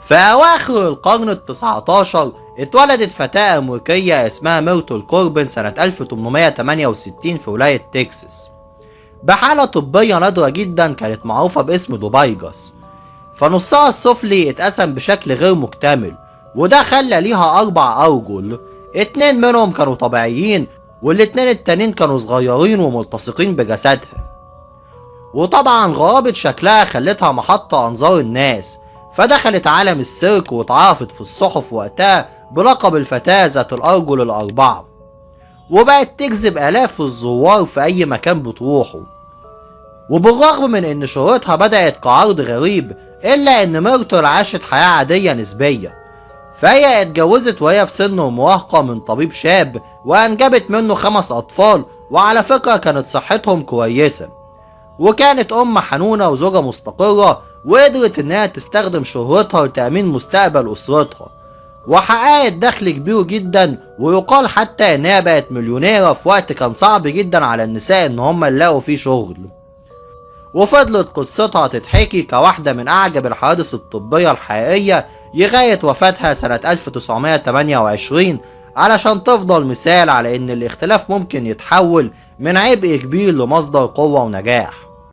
في أواخر القرن ال19 اتولدت فتاة أمريكية اسمها ميرتل كوربن سنة 1868 في ولاية تكساس بحالة طبية نادرة جدا كانت معروفة باسم دوبايجاس. فنصها السفلي اتقسم بشكل غير مكتمل، وده خلى ليها 4 أرجل، 2 منهم كانوا طبيعيين والاتنين التانيين كانوا صغيرين وملتصقين بجسدها. وطبعا غرابة شكلها خلتها محطة أنظار الناس، فدخلت عالم السيرك واتعرفت في الصحف وقتها بلقب الفتاة ذات الأرجل ال4، وبقت تجذب آلاف الزوار في أي مكان بتروحه. وبالرغم من إن شهرتها بدأت كعرض غريب، إلا إن ميرتل عاشت حياة عادية نسبيا. فهي اتجوزت وهي في سن المراهقة من طبيب شاب، وأنجبت منه 5 أطفال، وعلى فكرة كانت صحتهم كويسة، وكانت أم حنونة وزوجة مستقرة، وقدرت إنها تستخدم شهرتها لتأمين مستقبل أسرتها، وحققت دخل كبير جدا، ويقال حتى إنها بقت مليونيرة في وقت كان صعب جدا على النساء إن هم يلاقوا فيه شغل. وفضلت قصتها تتحكي كواحدة من أعجب الحوادث الطبية الحقيقية لغاية وفاتها سنة 1928، علشان تفضل مثال على إن الاختلاف ممكن يتحول من عبء كبير لمصدر قوة ونجاح.